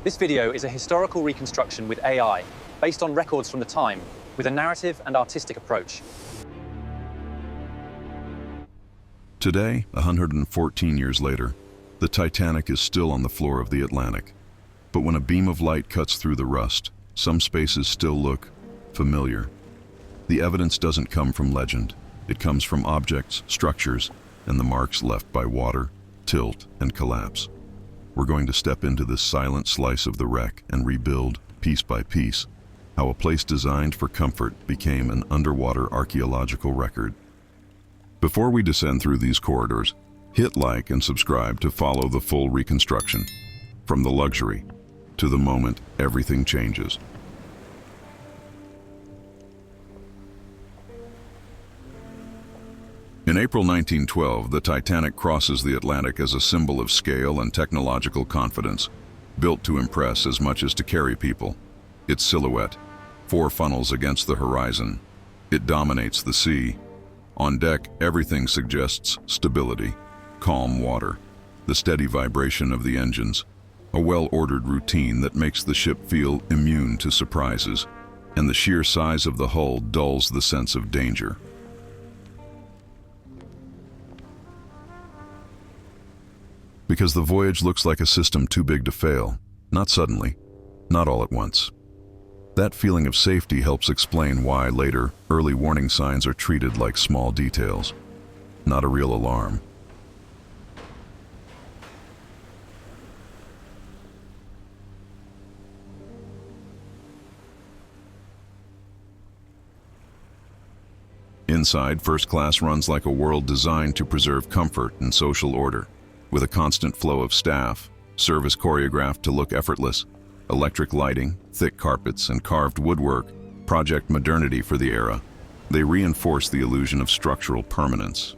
This video is a historical reconstruction with AI, based on records from the time, with a narrative and artistic approach. Today, 114 years later, the Titanic is still on the floor of the Atlantic. But when a beam of light cuts through the rust, some spaces still look familiar. The evidence doesn't come from legend. It comes from objects, structures, and the marks left by water, tilt, and collapse. We're going to step into this silent slice of the wreck and rebuild, piece by piece, how a place designed for comfort became an underwater archaeological record. Before we descend through these corridors, hit like and subscribe to follow the full reconstruction, from the luxury to the moment everything changes. In April 1912, the Titanic crosses the Atlantic as a symbol of scale and technological confidence, built to impress as much as to carry people. Its silhouette, 4 funnels against the horizon, it dominates the sea. On deck, everything suggests stability, calm water, the steady vibration of the engines, a well-ordered routine that makes the ship feel immune to surprises, and the sheer size of the hull dulls the sense of danger. Because the voyage looks like a system too big to fail, not suddenly, not all at once. That feeling of safety helps explain why later, early warning signs are treated like small details, not a real alarm. Inside, first class runs like a world designed to preserve comfort and social order, with a constant flow of staff, service choreographed to look effortless, electric lighting, thick carpets, and carved woodwork, project modernity for the era. They reinforce the illusion of structural permanence.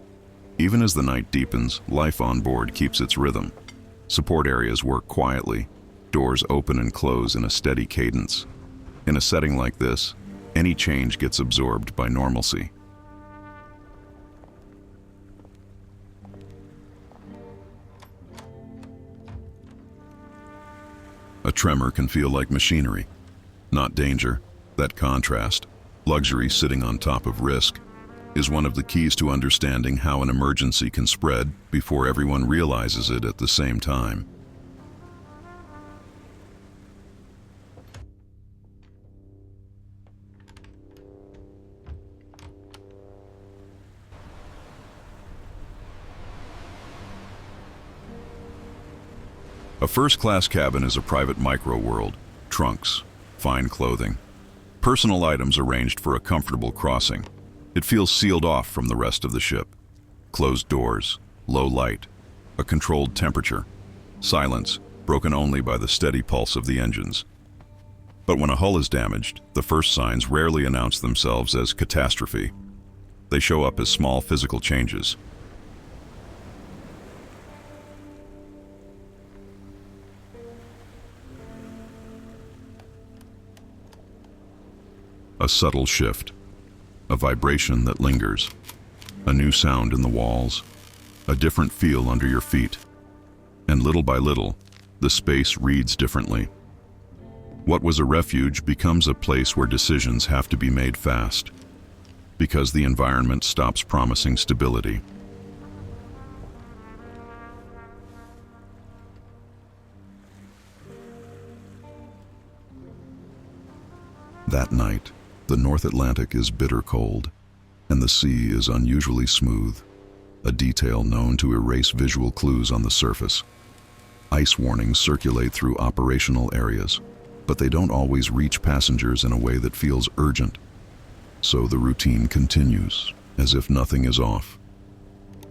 Even as the night deepens, life on board keeps its rhythm. Support areas work quietly, doors open and close in a steady cadence. In a setting like this, any change gets absorbed by normalcy. A tremor can feel like machinery, not danger. That contrast, luxury sitting on top of risk, is one of the keys to understanding how an emergency can spread before everyone realizes it at the same time. A first-class cabin is a private micro-world, trunks, fine clothing, personal items arranged for a comfortable crossing. It feels sealed off from the rest of the ship. Closed doors, low light, a controlled temperature, silence broken only by the steady pulse of the engines. But when a hull is damaged, the first signs rarely announce themselves as catastrophe. They show up as small physical changes. A subtle shift, a vibration that lingers, a new sound in the walls, a different feel under your feet. And little by little, the space reads differently. What was a refuge becomes a place where decisions have to be made fast, because the environment stops promising stability. That night, the North Atlantic is bitter cold, and the sea is unusually smooth, a detail known to erase visual clues on the surface. Ice warnings circulate through operational areas, but they don't always reach passengers in a way that feels urgent. So the routine continues, as if nothing is off.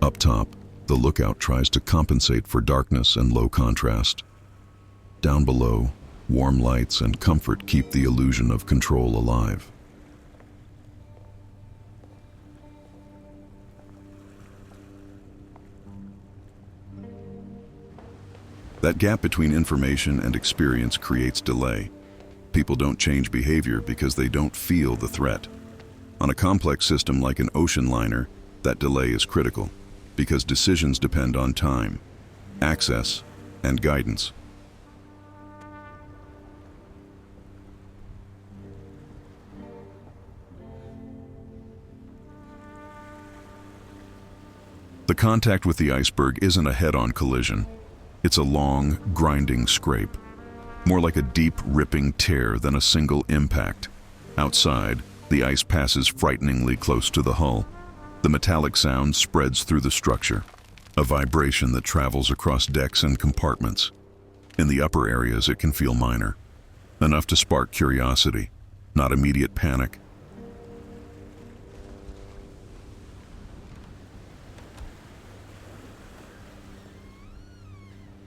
Up top, the lookout tries to compensate for darkness and low contrast. Down below, warm lights and comfort keep the illusion of control alive. That gap between information and experience creates delay. People don't change behavior because they don't feel the threat. On a complex system like an ocean liner, that delay is critical, because decisions depend on time, access, and guidance. The contact with the iceberg isn't a head-on collision. It's a long, grinding scrape, more like a deep, ripping tear than a single impact. Outside, the ice passes frighteningly close to the hull. The metallic sound spreads through the structure, a vibration that travels across decks and compartments. In the upper areas, it can feel minor, enough to spark curiosity, not immediate panic.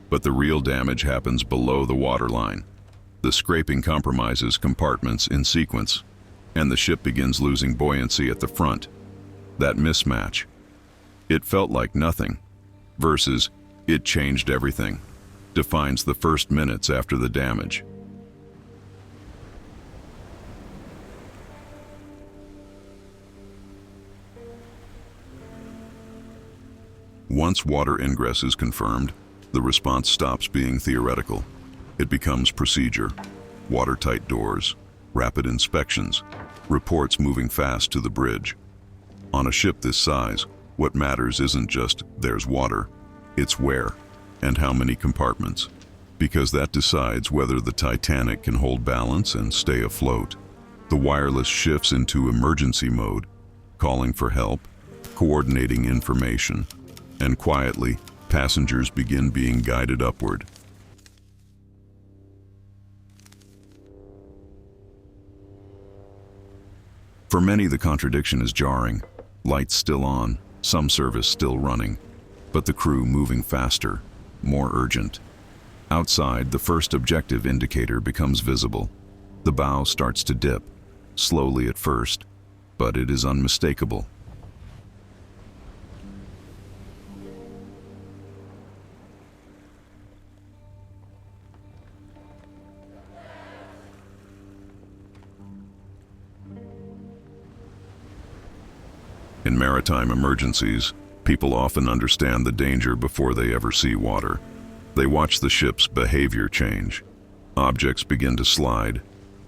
But the real damage happens below the waterline. The scraping compromises compartments in sequence, and the ship begins losing buoyancy at the front. That mismatch, "it felt like nothing," versus "it changed everything," defines the first minutes after the damage. Once water ingress is confirmed, the response stops being theoretical. It becomes procedure. Watertight doors, rapid inspections, reports moving fast to the bridge. On a ship this size, what matters isn't just there's water, it's where and how many compartments, because that decides whether the Titanic can hold balance and stay afloat. The wireless shifts into emergency mode, calling for help, coordinating information, and quietly, passengers begin being guided upward. For many, the contradiction is jarring. Lights still on, some service still running, but the crew moving faster, more urgent. Outside, the first objective indicator becomes visible. The bow starts to dip, slowly at first, but it is unmistakable. In maritime emergencies, people often understand the danger before they ever see water. They watch the ship's behavior change. Objects begin to slide.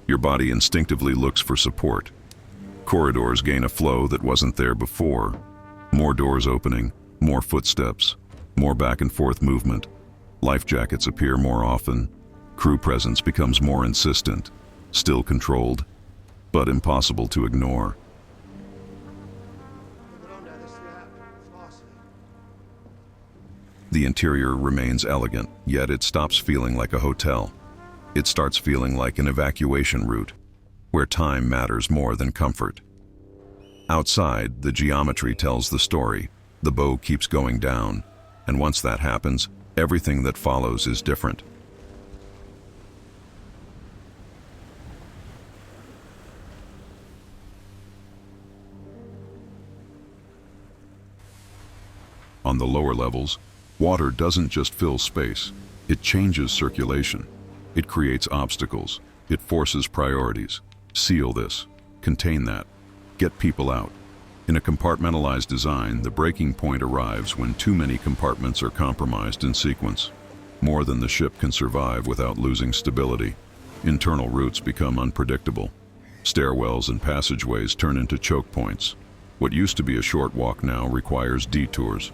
Your body instinctively looks for support. Corridors gain a flow that wasn't there before. More doors opening, more footsteps, more back and forth movement. Life jackets appear more often. Crew presence becomes more insistent, still controlled, but impossible to ignore. The interior remains elegant, yet it stops feeling like a hotel. It starts feeling like an evacuation route, where time matters more than comfort. Outside, the geometry tells the story. The bow keeps going down, and once that happens, everything that follows is different. On the lower levels, water doesn't just fill space, it changes circulation. It creates obstacles, it forces priorities. Seal this, contain that, get people out. In a compartmentalized design, the breaking point arrives when too many compartments are compromised in sequence. More than the ship can survive without losing stability. Internal routes become unpredictable. Stairwells and passageways turn into choke points. What used to be a short walk now requires detours.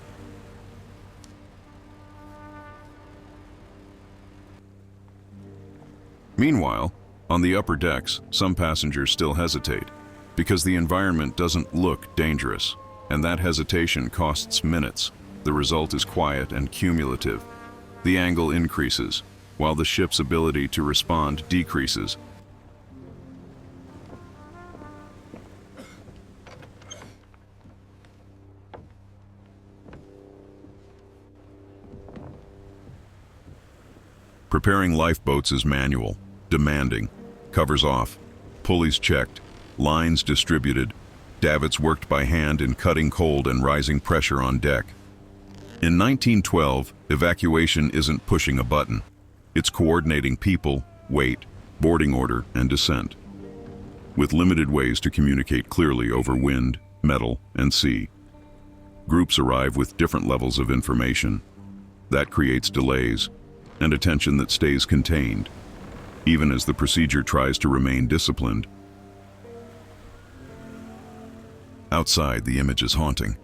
Meanwhile, on the upper decks, some passengers still hesitate, because the environment doesn't look dangerous, and that hesitation costs minutes. The result is quiet and cumulative. The angle increases, while the ship's ability to respond decreases. Preparing lifeboats is manual, demanding, covers off, pulleys checked, lines distributed, davits worked by hand in cutting cold and rising pressure on deck. In 1912, evacuation isn't pushing a button. It's coordinating people, weight, boarding order, and descent. With limited ways to communicate clearly over wind, metal, and sea. Groups arrive with different levels of information. That creates delays, and attention that stays contained, even as the procedure tries to remain disciplined. Outside, the image is haunting.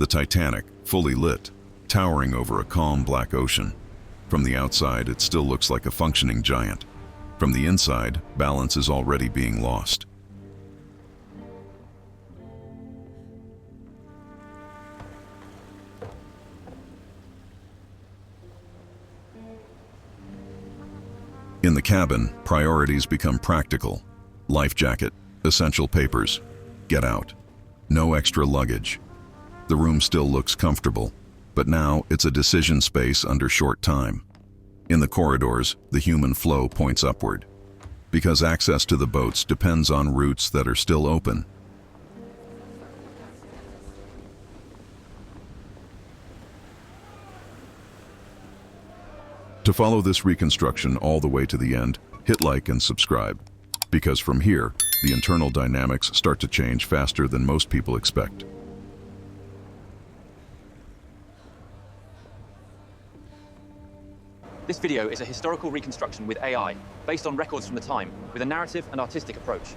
The Titanic, fully lit, towering over a calm black ocean. From the outside, it still looks like a functioning giant. From the inside, balance is already being lost. In the cabin, priorities become practical. Life jacket, essential papers, get out. No extra luggage. The room still looks comfortable, but now it's a decision space under short time. In the corridors, the human flow points upward, because access to the boats depends on routes that are still open. To follow this reconstruction all the way to the end, hit like and subscribe, because from here, the internal dynamics start to change faster than most people expect. This video is a historical reconstruction with AI, based on records from the time, with a narrative and artistic approach.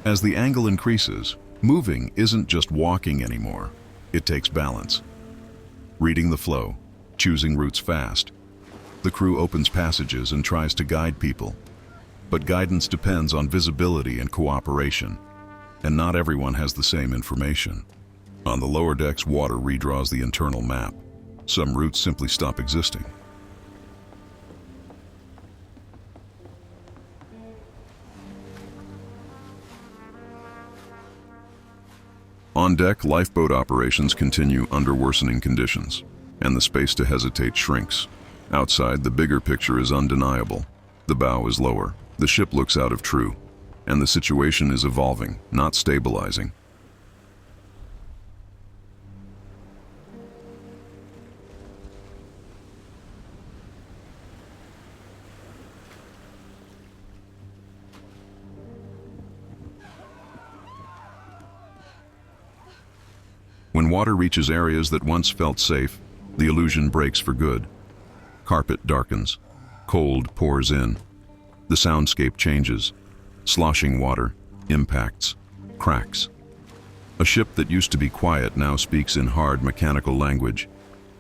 As the angle increases, moving isn't just walking anymore. It takes balance. Reading the flow, choosing routes fast. The crew opens passages and tries to guide people. But guidance depends on visibility and cooperation, and not everyone has the same information. On the lower decks, water redraws the internal map. Some routes simply stop existing. On deck, lifeboat operations continue under worsening conditions, and the space to hesitate shrinks. Outside, the bigger picture is undeniable. The bow is lower, the ship looks out of true, and the situation is evolving, not stabilizing. When water reaches areas that once felt safe, the illusion breaks for good. Carpet darkens. Cold pours in. The soundscape changes. Sloshing water, impacts, cracks. A ship that used to be quiet now speaks in hard mechanical language.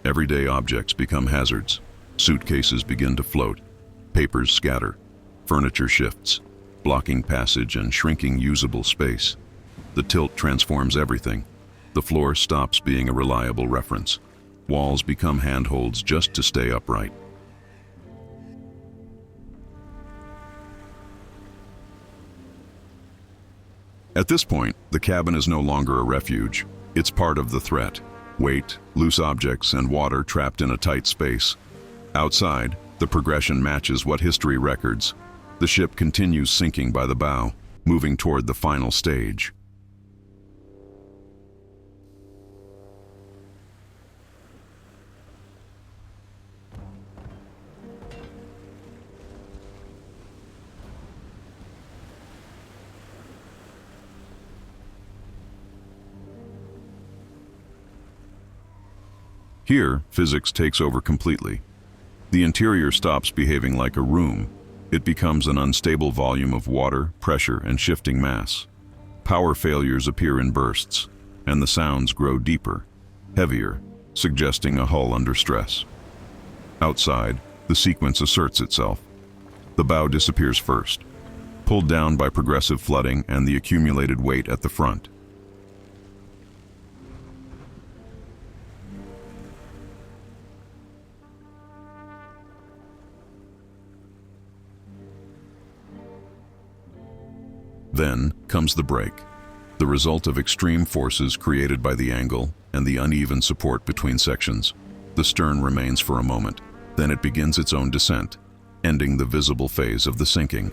Everyday objects become hazards. Suitcases begin to float. Papers scatter. Furniture shifts, blocking passage and shrinking usable space. The tilt transforms everything. The floor stops being a reliable reference. Walls become handholds just to stay upright. At this point, the cabin is no longer a refuge. It's part of the threat. Weight, loose objects, and water trapped in a tight space. Outside, the progression matches what history records. The ship continues sinking by the bow, moving toward the final stage. Here, physics takes over completely. The interior stops behaving like a room. It becomes an unstable volume of water, pressure, and shifting mass. Power failures appear in bursts, and the sounds grow deeper, heavier, suggesting a hull under stress. Outside, the sequence asserts itself. The bow disappears first, pulled down by progressive flooding and the accumulated weight at the front. Then comes the break, the result of extreme forces created by the angle and the uneven support between sections. The stern remains for a moment, then it begins its own descent, ending the visible phase of the sinking.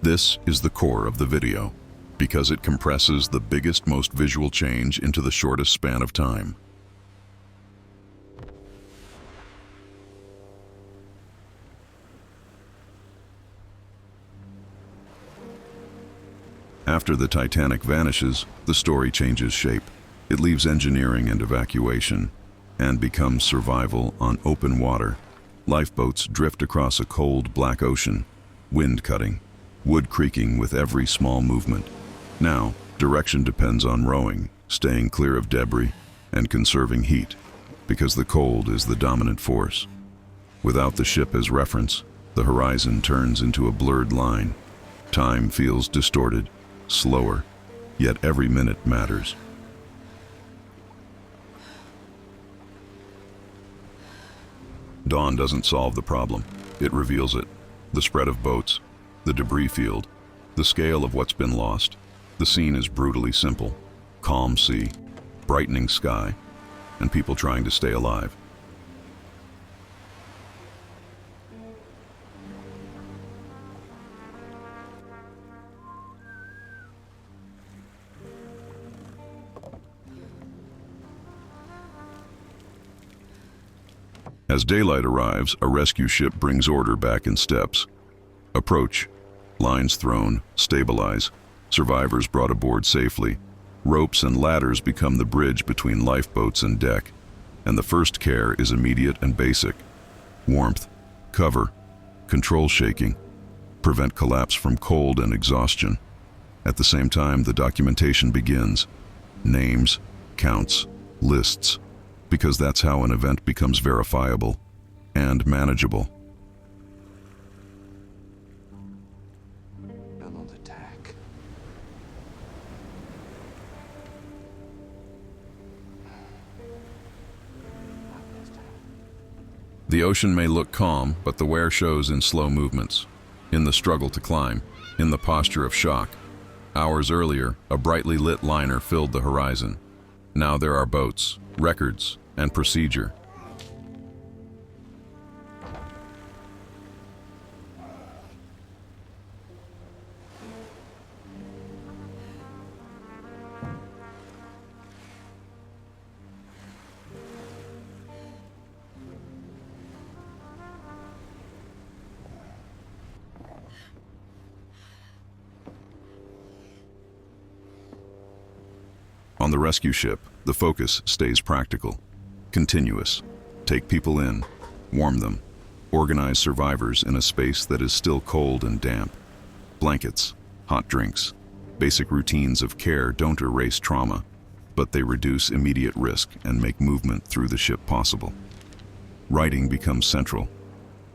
This is the core of the video, because it compresses the biggest, most visual change into the shortest span of time. After the Titanic vanishes, the story changes shape. It leaves engineering and evacuation, and becomes survival on open water. Lifeboats drift across a cold, black ocean, wind cutting, wood creaking with every small movement. Now, direction depends on rowing, staying clear of debris, and conserving heat, because the cold is the dominant force. Without the ship as reference, the horizon turns into a blurred line. Time feels distorted, slower, yet every minute matters. Dawn doesn't solve the problem, it reveals it. The spread of boats, the debris field, the scale of what's been lost. The scene is brutally simple. Calm sea, brightening sky, and people trying to stay alive. As daylight arrives, a rescue ship brings order back in steps. Approach. Lines thrown, stabilize. Survivors brought aboard safely. Ropes and ladders become the bridge between lifeboats and deck. And the first care is immediate and basic. Warmth, cover, control shaking, prevent collapse from cold and exhaustion. At the same time, the documentation begins. Names, counts, lists. Because that's how an event becomes verifiable and manageable. On the tack. The ocean may look calm, but the wear shows in slow movements, in the struggle to climb, in the posture of shock. Hours earlier, a brightly lit liner filled the horizon. Now there are boats, records, and procedure. On the rescue ship, the focus stays practical, continuous. Take people in, warm them, organize survivors in a space that is still cold and damp. Blankets, hot drinks, basic routines of care don't erase trauma, but they reduce immediate risk and make movement through the ship possible. Writing becomes central.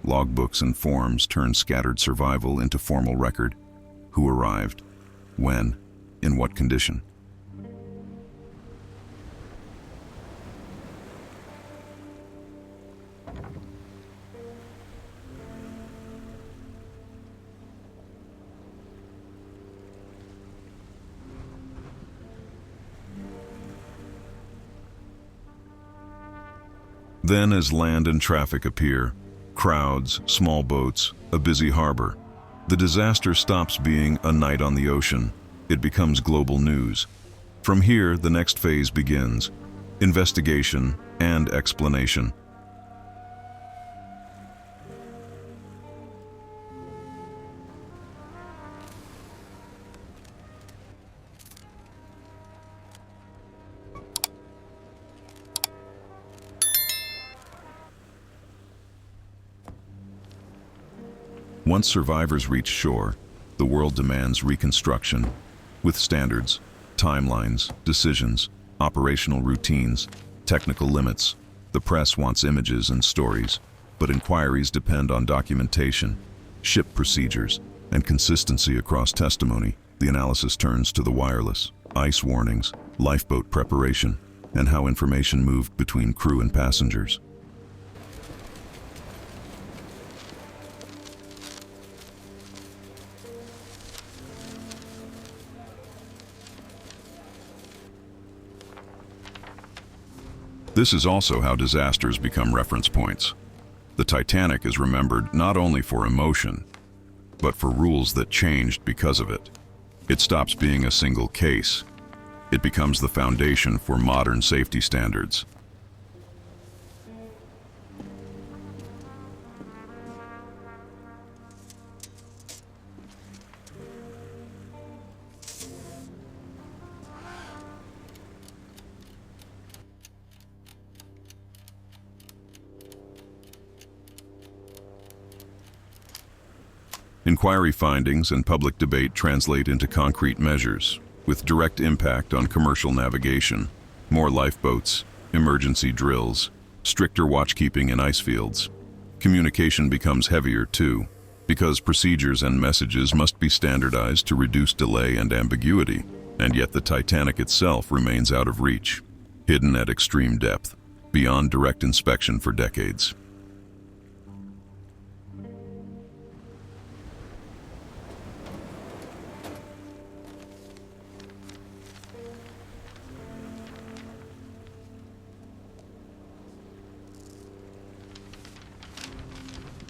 Logbooks and forms turn scattered survival into formal record. Who arrived? When? In what condition? Then as land and traffic appear, crowds, small boats, a busy harbor, the disaster stops being a night on the ocean. It becomes global news. From here, the next phase begins: investigation and explanation. Once survivors reach shore, the world demands reconstruction, with standards, timelines, decisions, operational routines, technical limits. The press wants images and stories, but inquiries depend on documentation, ship procedures, and consistency across testimony. The analysis turns to the wireless, ice warnings, lifeboat preparation, and how information moved between crew and passengers. This is also how disasters become reference points. The Titanic is remembered not only for emotion, but for rules that changed because of it. It stops being a single case. It becomes the foundation for modern safety standards. Inquiry findings and public debate translate into concrete measures, with direct impact on commercial navigation. More lifeboats, emergency drills, stricter watchkeeping in ice fields. Communication becomes heavier too, because procedures and messages must be standardized to reduce delay and ambiguity, and yet the Titanic itself remains out of reach, hidden at extreme depth, beyond direct inspection for decades.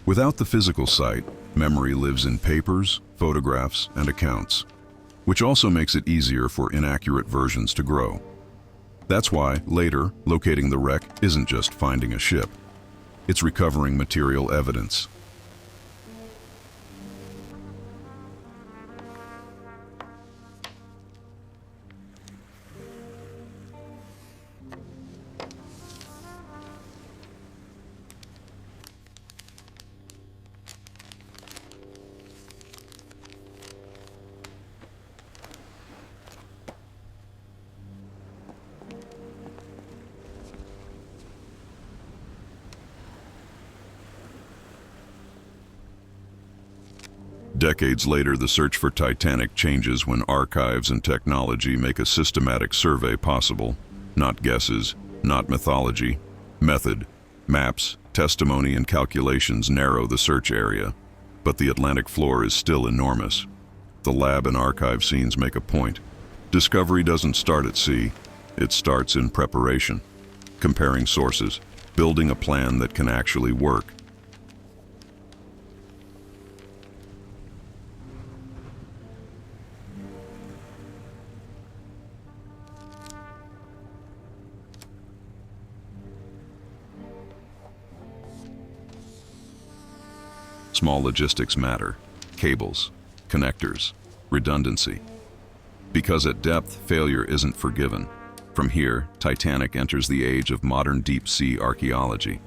Without the physical site, memory lives in papers, photographs, and accounts, which also makes it easier for inaccurate versions to grow. That's why, later, locating the wreck isn't just finding a ship. It's recovering material evidence. Decades later, the search for Titanic changes when archives and technology make a systematic survey possible. Not guesses, not mythology. Method, maps, testimony, and calculations narrow the search area. But the Atlantic floor is still enormous. The lab and archive scenes make a point. Discovery doesn't start at sea. It starts in preparation, comparing sources, building a plan that can actually work. Small logistics matter: cables, connectors, redundancy. Because at depth, failure isn't forgiven. From here, Titanic enters the age of modern deep-sea archaeology.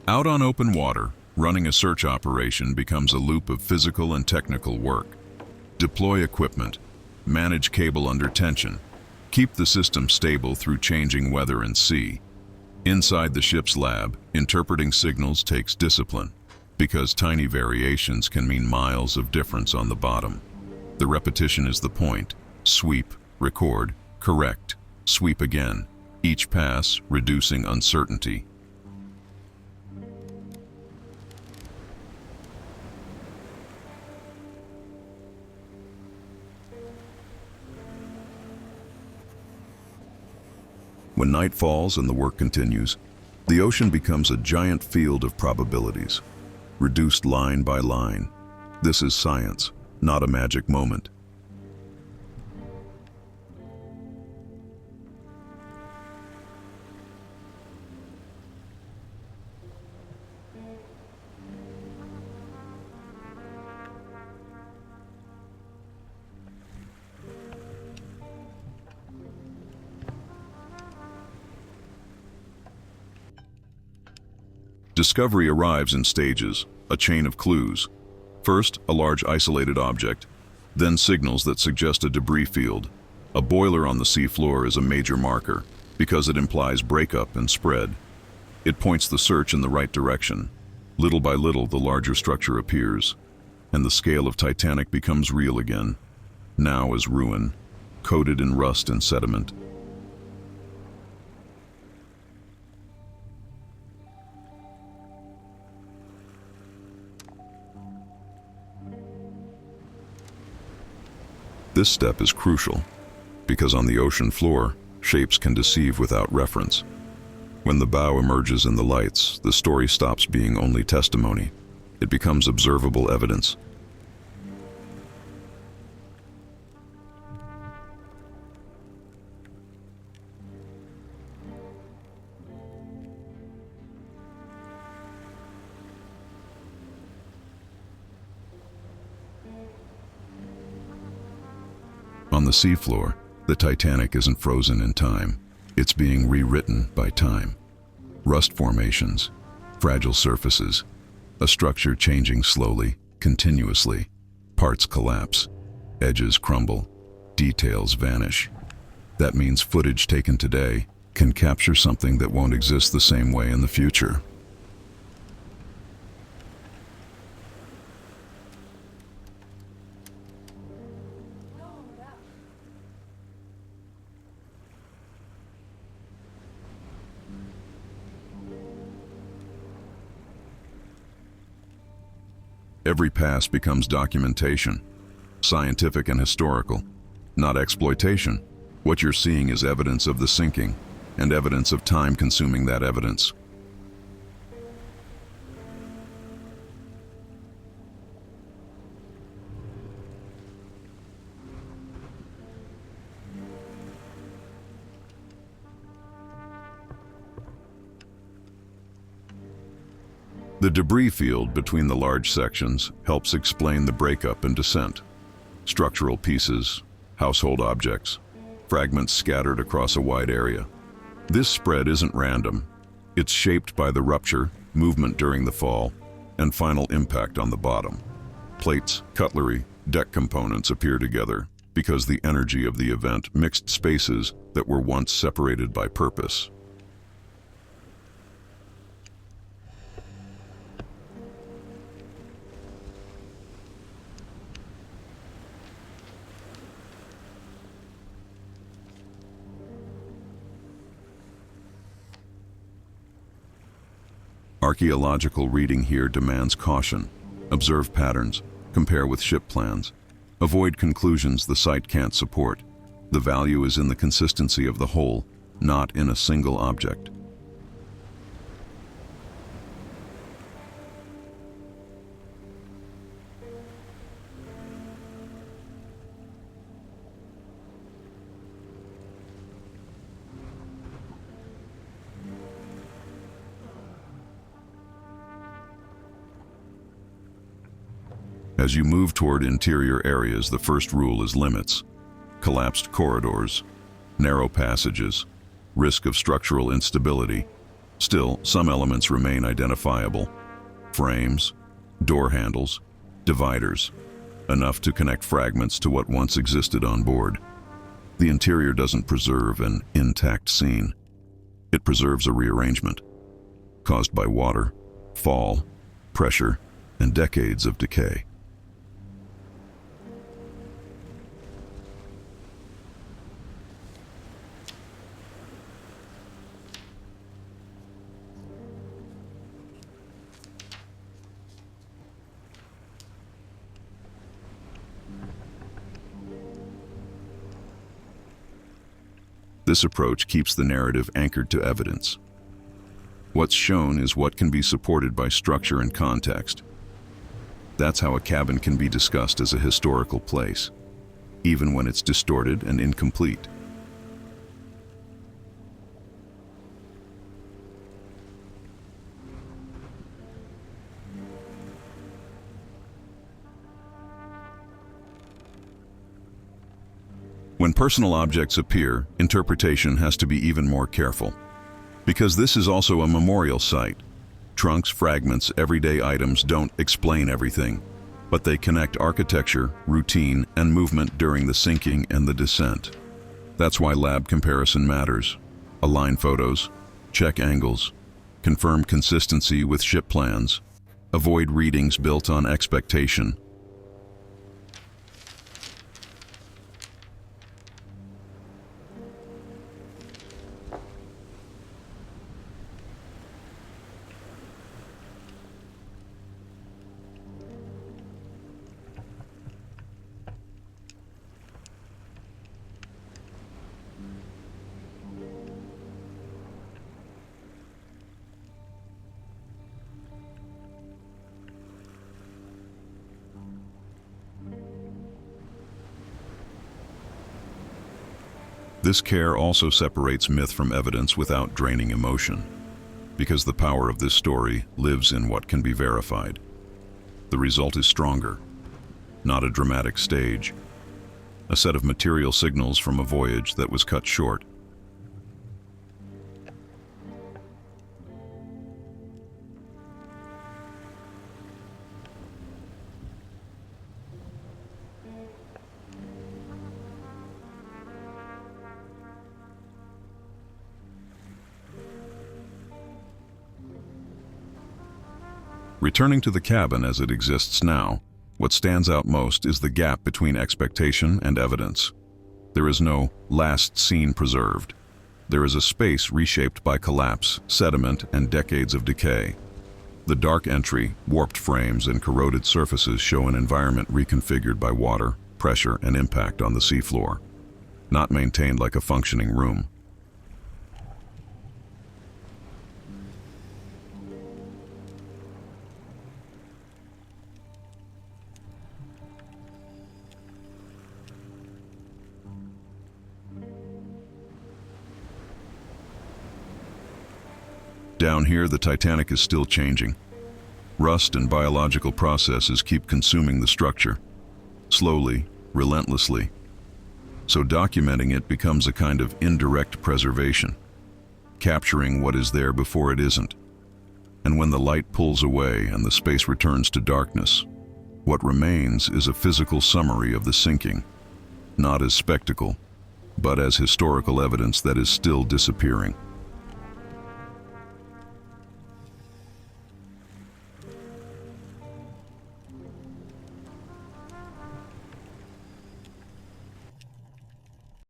Out on open water, running a search operation becomes a loop of physical and technical work. Deploy equipment, manage cable under tension, keep the system stable through changing weather and sea. Inside the ship's lab, interpreting signals takes discipline, because tiny variations can mean miles of difference on the bottom. The repetition is the point. Sweep, record, correct, sweep again, each pass reducing uncertainty. When night falls and the work continues, the ocean becomes a giant field of probabilities, reduced line by line. This is science, not a magic moment. Discovery arrives in stages, a chain of clues. First, a large isolated object, then signals that suggest a debris field. A boiler on the seafloor is a major marker, because it implies breakup and spread. It points the search in the right direction. Little by little, the larger structure appears, and the scale of Titanic becomes real again, now as ruin, coated in rust and sediment. This step is crucial, because on the ocean floor, shapes can deceive without reference. When the bow emerges in the lights, the story stops being only testimony. It becomes observable evidence. On the seafloor, the Titanic isn't frozen in time. It's being rewritten by time. Rust formations, fragile surfaces, A structure changing slowly, continuously. Parts collapse, edges crumble, details vanish. That means footage taken today can capture something that won't exist the same way in the future. Every pass becomes documentation, scientific and historical, not exploitation. What you're seeing is evidence of the sinking, and evidence of time consuming that evidence. The debris field between the large sections helps explain the breakup and descent. Structural pieces, household objects, fragments scattered across a wide area. This spread isn't random. It's shaped by the rupture, movement during the fall, and final impact on the bottom. Plates, cutlery, deck components appear together because the energy of the event mixed spaces that were once separated by purpose. Archaeological reading here demands caution. Observe patterns, compare with ship plans. Avoid conclusions the site can't support. The value is in the consistency of the whole, not in a single object. As you move toward interior areas, the first rule is limits. Collapsed corridors, narrow passages, risk of structural instability. Still, some elements remain identifiable. Frames, door handles, dividers, enough to connect fragments to what once existed on board. The interior doesn't preserve an intact scene. It preserves a rearrangement, caused by water, fall, pressure, and decades of decay. This approach keeps the narrative anchored to evidence. What's shown is what can be supported by structure and context. That's how a cabin can be discussed as a historical place, even when it's distorted and incomplete. When personal objects appear, interpretation has to be even more careful. Because this is also a memorial site. Trunks, fragments, everyday items don't explain everything, but they connect architecture, routine, and movement during the sinking and the descent. That's why lab comparison matters. Align photos, check angles, confirm consistency with ship plans, avoid readings built on expectation. This care also separates myth from evidence without draining emotion, because the power of this story lives in what can be verified. The result is stronger, not a dramatic stage, a set of material signals from a voyage that was cut short. Returning to the cabin as it exists now, what stands out most is the gap between expectation and evidence. There is no last scene preserved. There is a space reshaped by collapse, sediment, and decades of decay. The dark entry, warped frames, and corroded surfaces show an environment reconfigured by water, pressure, and impact on the seafloor, not maintained like a functioning room. Down here, the Titanic is still changing. Rust and biological processes keep consuming the structure, slowly, relentlessly. So documenting it becomes a kind of indirect preservation, capturing what is there before it isn't. And when the light pulls away and the space returns to darkness, what remains is a physical summary of the sinking, not as spectacle, but as historical evidence that is still disappearing.